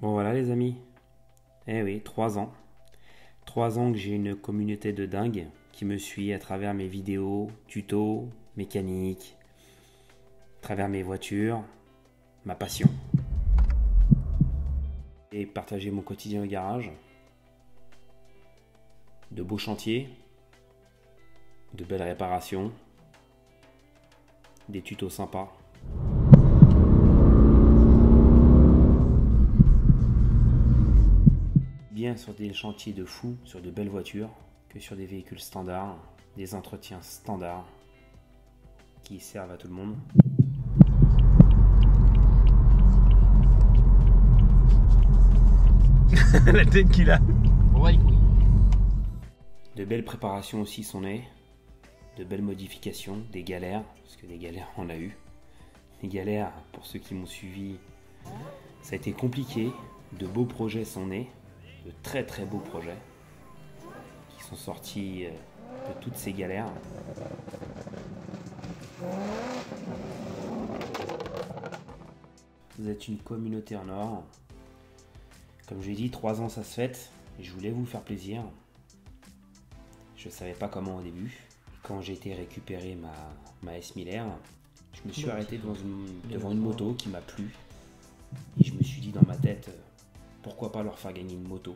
Bon voilà les amis, eh oui, 3 ans. 3 ans que j'ai une communauté de dingues qui me suit à travers mes vidéos, tutos, mécaniques, à travers mes voitures, ma passion. Et partager mon quotidien au garage, de beaux chantiers, de belles réparations, des tutos sympas. Bien sur des chantiers de fou, sur de belles voitures, que sur des véhicules standards, des entretiens standards qui servent à tout le monde. La tête qu'il a. De belles préparations aussi sont nées, de belles modifications, des galères, parce que des galères on a eu. Des galères, pour ceux qui m'ont suivi, ça a été compliqué, de beaux projets sont nés, de très très beaux projets qui sont sortis de toutes ces galères. Vous êtes une communauté en or. Comme je l'ai dit, 3 ans ça se fête et je voulais vous faire plaisir. Je ne savais pas comment au début. Et quand j'ai été récupérer ma S Miller, je me suis arrêté devant une moto qui m'a plu. Et je me suis dit dans ma tête, pourquoi pas leur faire gagner une moto?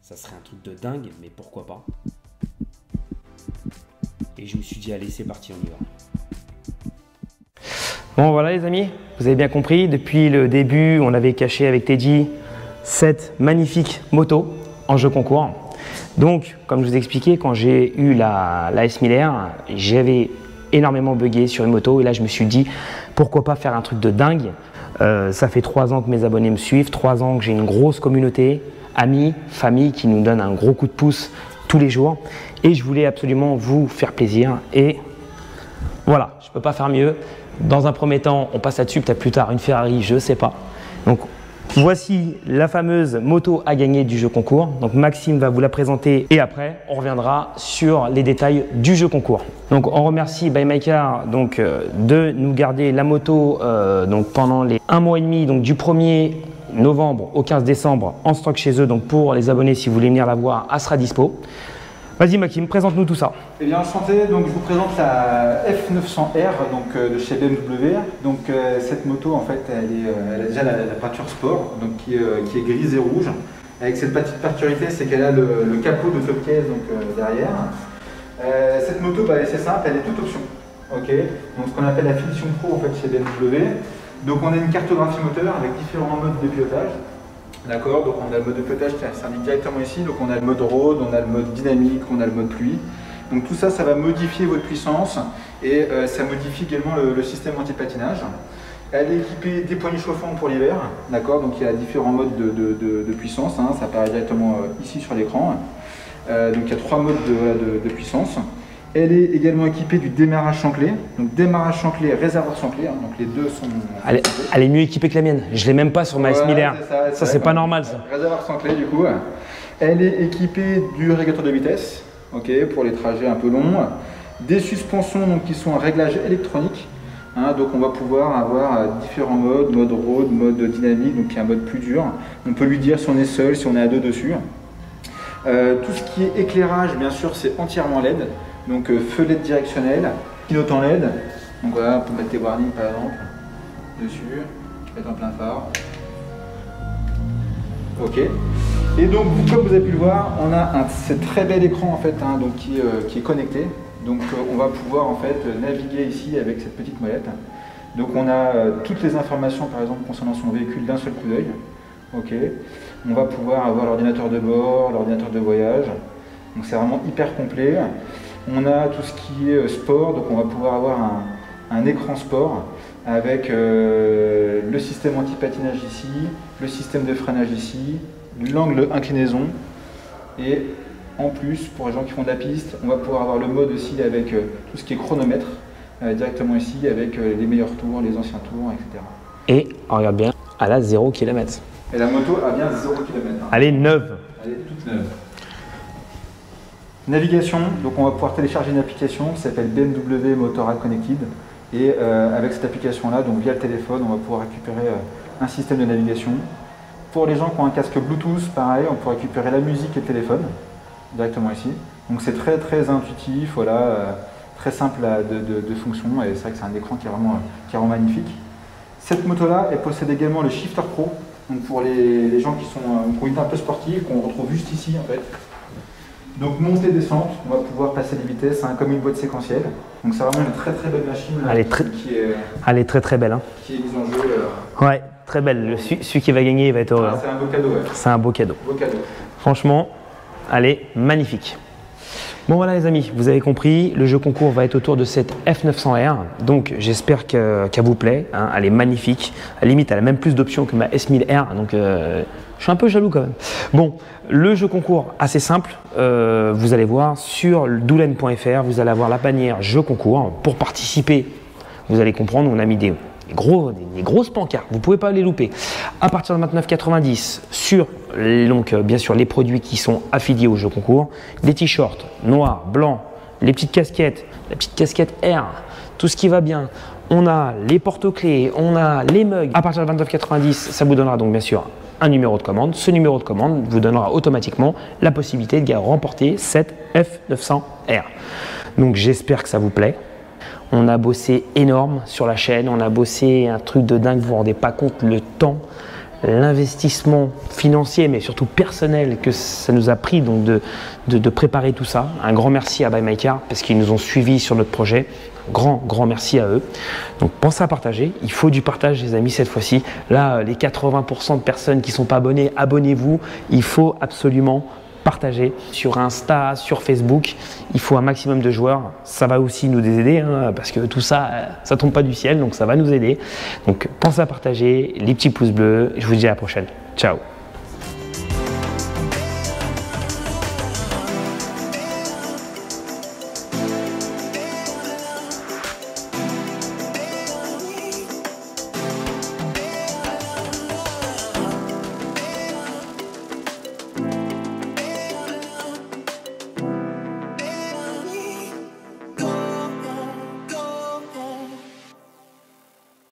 Ça serait un truc de dingue, mais pourquoi pas? Et je me suis dit, allez, c'est parti, on y va. Bon voilà les amis, vous avez bien compris, depuis le début on avait caché avec Teddy cette magnifique moto en jeu concours. Donc comme je vous ai expliqué, quand j'ai eu la S Miller, j'avais énormément bugué sur une moto et là je me suis dit pourquoi pas faire un truc de dingue. Ça fait 3 ans que mes abonnés me suivent, 3 ans que j'ai une grosse communauté, amis, famille qui nous donnent un gros coup de pouce tous les jours et je voulais absolument vous faire plaisir et voilà, je ne peux pas faire mieux. Dans un premier temps, on passe là-dessus, peut-être plus tard une Ferrari, je ne sais pas. Donc voici la fameuse moto à gagner du jeu concours. Donc Maxime va vous la présenter et après on reviendra sur les détails du jeu concours. Donc on remercie Buy My Car de nous garder la moto donc pendant les 1 mois et demi, donc du 1er novembre au 15 décembre en stock chez eux. Donc pour les abonnés, si vous voulez venir la voir, elle sera dispo. Vas-y Maxime, présente-nous tout ça. Eh bien enchanté, donc je vous présente la F900R de chez BMW. Donc cette moto en fait elle a déjà la peinture sport donc qui est grise et rouge. Avec cette petite particularité, c'est qu'elle a le capot de top case derrière. Cette moto c'est simple, elle est toute option. Ok, donc ce qu'on appelle la finition pro en fait chez BMW. Donc on a une cartographie moteur avec différents modes de pilotage. D'accord, donc on a le mode de pilotage qui s'indique directement ici, donc on a le mode road, on a le mode dynamique, on a le mode pluie. Donc tout ça, ça va modifier votre puissance et ça modifie également le système anti-patinage. Elle est équipée des poignées chauffantes pour l'hiver, d'accord, donc il y a différents modes de puissance, hein, ça apparaît directement ici sur l'écran. Donc il y a 3 modes de puissance. Elle est également équipée du démarrage sans clé, donc démarrage sans clé, réservoir sans clé, hein, donc les deux sont... Elle est mieux équipée que la mienne, je ne l'ai même pas sur ma S Miller, ça c'est pas normal ça. Réservoir sans clé du coup. Elle est équipée du régulateur de vitesse, ok, pour les trajets un peu longs, des suspensions donc, qui sont en réglage électronique, hein, donc on va pouvoir avoir différents modes, mode road, mode dynamique, donc qui est un mode plus dur. On peut lui dire si on est seul, si on est à deux dessus. Tout ce qui est éclairage, bien sûr, c'est entièrement LED. Donc feu LED directionnel, clignotant LED, donc voilà, on peut mettre des warnings par exemple, dessus, mettre en plein phare. Ok. Et donc comme vous avez pu le voir, on a ce très bel écran en fait, hein, donc, qui est connecté. Donc on va pouvoir en fait naviguer ici avec cette petite molette. Donc on a toutes les informations par exemple concernant son véhicule d'un seul coup d'œil. Ok. On va pouvoir avoir l'ordinateur de bord, l'ordinateur de voyage. Donc c'est vraiment hyper complet. On a tout ce qui est sport, donc on va pouvoir avoir un écran sport avec le système anti-patinage ici, le système de freinage ici, l'angle inclinaison et en plus pour les gens qui font de la piste, on va pouvoir avoir le mode aussi avec tout ce qui est chronomètre directement ici avec les meilleurs tours, les anciens tours, etc. Et on regarde bien, elle a 0 km. Et la moto a bien 0 km. Hein. Elle est neuve. Elle est toute neuve. Navigation, donc on va pouvoir télécharger une application qui s'appelle BMW Motorrad Connected et avec cette application là, donc via le téléphone, on va pouvoir récupérer un système de navigation Pour les gens qui ont un casque Bluetooth, pareil, on peut récupérer la musique et le téléphone directement ici. Donc c'est très très intuitif, voilà, très simple de fonction, et c'est vrai que c'est un écran qui est vraiment magnifique. Cette moto-là, elle possède également le Shifter Pro, donc pour les gens qui ont une un peu sportive, qu'on retrouve juste ici en fait. Donc montée, descente, on va pouvoir passer les vitesses, hein, comme une boîte séquentielle. Donc c'est vraiment une très très belle machine elle est très très belle. Hein. Qui est mise en jeu. Ouais, très belle. Celui qui va gagner, il va être heureux. C'est un beau cadeau. Ouais. C'est un beau cadeau. Beau cadeau. Franchement, elle est magnifique. Bon voilà les amis, vous avez compris, le jeu concours va être autour de cette F900R, donc j'espère qu'elle vous plaît, hein, elle est magnifique, à la limite elle a même plus d'options que ma S1000R, donc je suis un peu jaloux quand même. Bon, le jeu concours assez simple, vous allez voir sur doulen.fr, vous allez avoir la bannière jeu concours, pour participer, vous allez comprendre, on a mis des grosses pancartes, vous ne pouvez pas les louper. À partir de 29,90 sur donc, bien sûr les produits qui sont affiliés au jeu concours, des t-shirts noirs, blancs, les petites casquettes, la petite casquette R, tout ce qui va bien. On a les porte-clés, on a les mugs. À partir de 29,90, ça vous donnera donc bien sûr un numéro de commande. Ce numéro de commande vous donnera automatiquement la possibilité de remporter cette F900R. Donc j'espère que ça vous plaît. On a bossé énorme sur la chaîne, on a bossé un truc de dingue, vous ne vous rendez pas compte le temps, l'investissement financier, mais surtout personnel que ça nous a pris donc de préparer tout ça. Un grand merci à Buy My Car parce qu'ils nous ont suivis sur notre projet. Grand merci à eux. Donc pensez à partager, il faut du partage les amis cette fois-ci. Là, les 80% de personnes qui ne sont pas abonnées, abonnez-vous, il faut absolument partager sur Insta, sur Facebook, il faut un maximum de joueurs, ça va aussi nous aider hein, parce que tout ça, ça tombe pas du ciel, donc ça va nous aider. Donc pensez à partager, les petits pouces bleus, je vous dis à la prochaine, ciao.